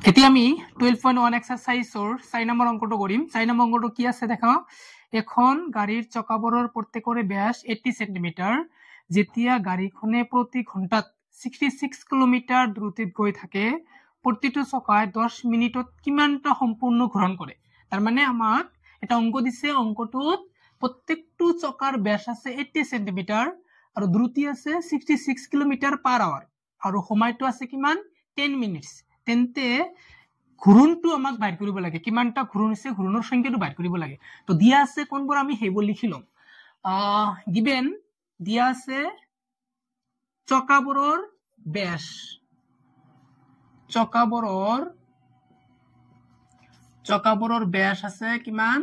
এতিয়া আমি 12.1 এক্সাৰসাইজৰ 4 নম্বৰ অংকটো কৰিম 4 নম্বৰ অংকটো কি আছে দেখা এখন গাড়ীৰ চকাবোৰৰ প্ৰত্যেকৰে ব্যাস 80 সেন্টিমিটাৰ যেতিয়া গাড়ীখনে প্ৰতি ঘণ্টাত 66 কিলোমিটাৰ দ্ৰুতিত গৈ থাকে প্ৰতিটো চকাই 10 মিনিটত কিমানটা সম্পূৰ্ণ ঘূৰণ কৰে তাৰ মানে আমাক এটা অংক দিছে অংকটোত প্ৰত্যেকটো চকাৰ ব্যাস আছে 80 সেন্টিমিটাৰ আৰু দ্ৰুতি আছে 66 কিলোমিটাৰ পাৰ আৱাৰ আৰু সময়টো আছে কিমান 10 মিনিটস তেন্তে ঘূৰণটো আমাক বাইৰ কৰিব লাগে কিমানটা ঘূৰণ আছে ঘূৰণৰ সংখ্যাটো বাইৰ কৰিব লাগে তো দিয়া আছে কোনবোৰ আমি হেবোৰ লিখি লম গিভেন দিয়া আছে চকাবোৰৰ ব্যাস আছে কিমান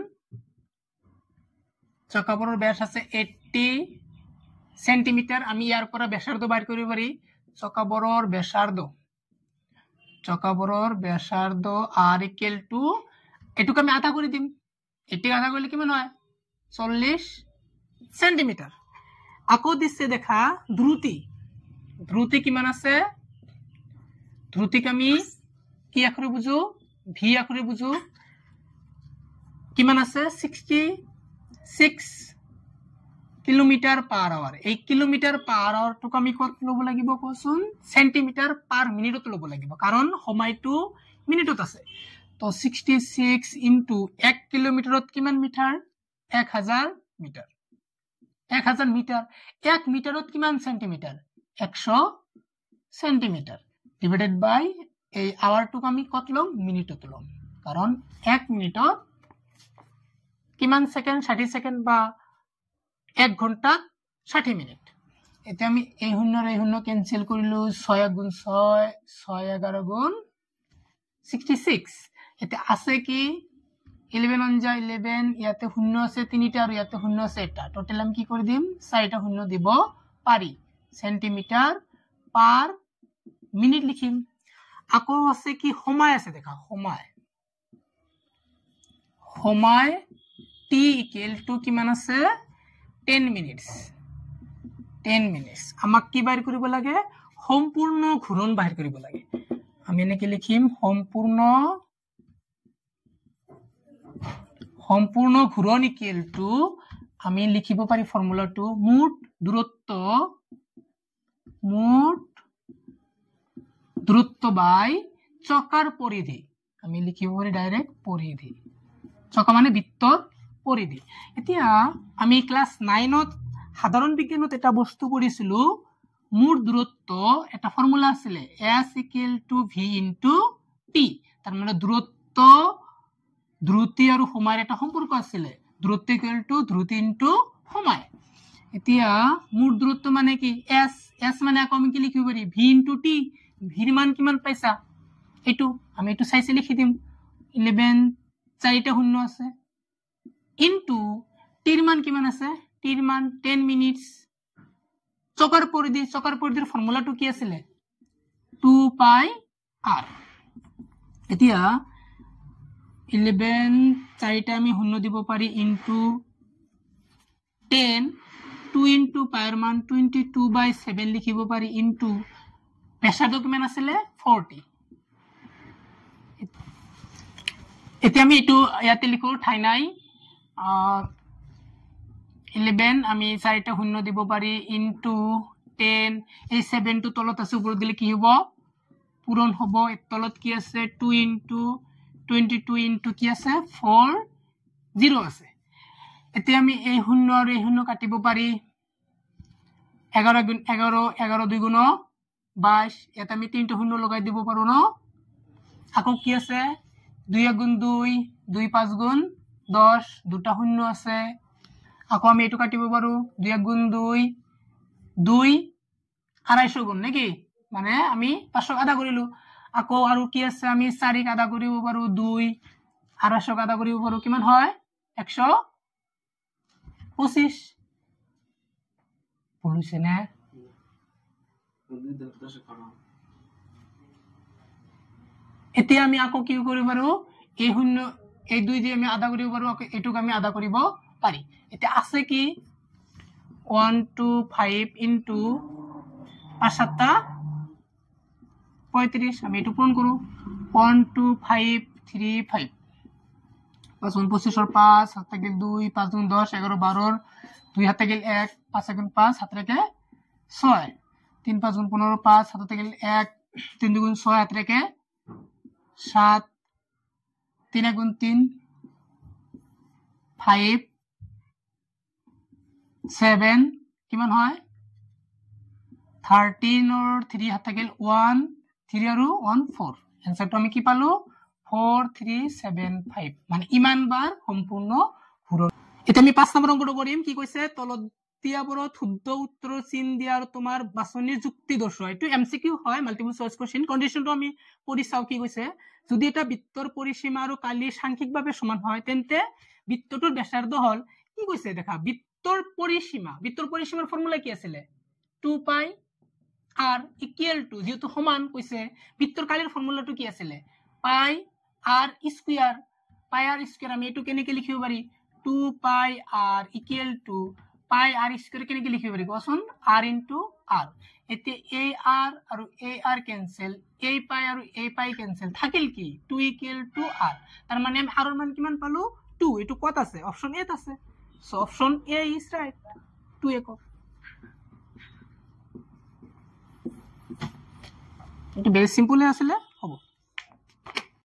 চকাবোৰৰ ব্যাস আছে 80 সেন্টিমিটাৰ আমি ইয়াৰ পৰা ব্যাসাৰ্ধ বাইৰ কৰিব পাৰি চকাবোৰৰ ব্যাসাৰ্ধ r equal to এটুক আমি আধা কৰি দিম এটি আধা কৰিলে কিমান হয় 40 সেন্টিমিটাৰ আকৌ দিছে দেখা দ্ৰুতি কিমান আছে দ্ৰুতিক আমি কি আখৰে বুজো ভি আখৰে বুজো কিমান আছে 66 কিলোমিটার পার আওয়ার এই কিলোমিটার পার আওয়ার টুক আমি কত লব লাগিব কোসুন সেন্টিমিটার পার মিনিটত লব লাগিব কারণ সময়টো মিনিটত আছে তো 66 ইনটু 1 কিলোমিটারত কিমান মিটার 1000 মিটার 1000 মিটার 1 মিটারত কিমান সেন্টিমিটার 100 সেন্টিমিটার ডিভাইডেড বাই এই আওয়ার টুক আমি কত লম মিনিটত লম কারণ 1 মিনিটত কিমান সেকেন্ড 60 সেকেন্ড বা 1 ঘন্টা 60 মিনিট এতিয়া আমি এই শূন্য ক্যান্সেল কৰিলো 6 গুণ 6 11 গুণ 66 এটা আছে কি 11 অন যা 11 ইয়াতে শূন্য আছে তিনিটা আৰু ইয়াতে শূন্য আছে এটা টোটাল আমি কি কৰি দিম 4টা শূন্য দিব পাৰি সেন্টিমিটার পার মিনিট লিখিম আকৌ আছে কি সময় আছে দেখা সময় t equal to কিমান আছে 10 minutes আমাক কি বাইর কৰিব লাগে সম্পূৰ্ণ ঘূৰণ বাইৰ কৰিব লাগে আমি এনেকে লিখিম সম্পূৰ্ণ ঘূৰণ ইকুৱেল টু আমি লিখিব পাৰি ফৰ্মুলাটো মুঠ দূৰত্ব বাই চকাৰ পৰিধি আমি লিখিব পাৰি ডাইৰেক্ট পৰিধি চকা মানে বৃত্তৰ পৰিধি এতিয়া আমি ক্লাস 9ত সাধাৰণ বিজ্ঞানত এটা বস্তু পঢ়িছিলো মুঠ দূৰত্ব এটা ফৰ্মুলা আছিল s = v * t তাৰ মানে দ্ৰুতি আৰু সময়ৰ এটা সম্পৰ্ক আছিল দূৰত্ব = দ্ৰুতি * সময় এতিয়া মুঠ দূৰত্ব মানে কি s মানে আকৌ আমি কি লিখিব পাৰি v * t v ৰ মান কিমান পাইছা এটো আমি এটো চাইছে লিখি দিম 11 চাৰিটা শূন্য আছে into টিৰ মান কিমান আছে টিৰ মান 10 মিনিটস চকাৰ পৰিধিৰ ফৰ্মুলাটো কি আছিল 2 পাই r এতিয়া 11 চাৰিটা আমি শূন্য দিব পাৰি into 10 2 into পাইৰ মান 22/7 লিখিব পাৰি into ব্যাসাৰ্ধ কিমান আছিল 40 এতিয়া আমি এটো ইয়াতে লিখো ঠাই নাই 11 আমি 4টা শূন্য দিব পাৰি into 10 এই 7 টো তলত আছে ওপৰত দিলে কি হ'ব পূৰণ হ'ব তলত কি আছে 2 into 22 into কি আছে 4 0 আছে এতিয়া আমি এই শূন্য আৰু এই শূন্য কাটিব পাৰি 11 গুণ 11 2 গুণ 22 এটা আমি 3টা শূন্য লগাই দিব পাৰো ন আকৌ কি আছে 2 গুণ 2 2 5 গুণ 10 দুটা শূন্য আছে আকৌ আমি এটো কাটিব পাৰো 2 গুণ 2 2 250 গুণ নেকি মানে আমি 500 আধা কৰিলো আকৌ আৰু কি আছে আমি 4 আধা কৰিব পাৰো 2 250 আধা কৰিব পাৰো কিমান হয় 125 বলুছে না এতিয়া আমি আকৌ কি কৰিব পাৰো এই শূন্য এই দুই দিয়ে আমি আধা কৰিব পাৰো এটুক আমি আধা কৰিব পাৰি এটা আছে কি 125 into 5 7 35 আমি এটু পূরণ করব 12535 5 গুণ 25 5 7 থেকে 2 5 গুণ 10 11 12 2 হাতে গেল 1 5 গুণ 5 হাতে রেখে 6 3 5 গুণ 15 5 হাতে থেকে 1 3 গুণ 6 হাতে রেখে 7 3 গুণ 3 5 7 কিমান হয় 13 और 3 হাতে গেল 1 3 আৰু 1 4 এনসাৰটো আমি কি পালো 4375 মানে ইমান বাৰ সম্পূৰ্ণ ঘূৰণ এটা আমি 5 নম্বৰ অংকটো কৰিম কি কৈছে তলত দিয়াবোৰত শুদ্ধ উত্তৰ চিন দিয়া আৰু তোমাৰ বাছনিৰ যুক্তি দৰ্শোৱা এটো এমসিকিউ হয় মাল্টিপল চয়েস কোশ্চেন কন্ডিশনটো আমি পঢ়ি চাও কি কৈছে যদি এটা বৃত্তৰ পৰিসীমা আৰু কালি সাংখ্যিকভাৱে সমান হয় তেন্তে বৃত্তটোৰ ব্যাসাৰ্ধ হল কি কৈছে দেখা বৃত্তৰ পৰিসীমাৰ ফৰ্মুলা কি আছিল 2 পাই r ইকুয়াল টু যেহেতু সমান কৈছে বৃত্তৰ কালিৰ ফৰ্মুলাটো কি আছিল পাই r স্কয়াৰ আমি এটো কেনেকৈ লিখিব পাৰি 2 পাই r ইকুয়াল টু পাই r স্কয়াৰ কেনেকৈ লিখিব পাৰি কোৱাচোন r ইনটু r এতে a r আৰু a r ক্যান্সেল a পাই আৰু a পাই ক্যান্সেল থাকিল কি 2 ইকুয়াল টু r তাৰ মানে আমি r ৰ মান কিমান পালো 2 এটো কত আছে অপশন এ ত আছে so option A is right 2 একক এটা বেশ সিম্পল আসলে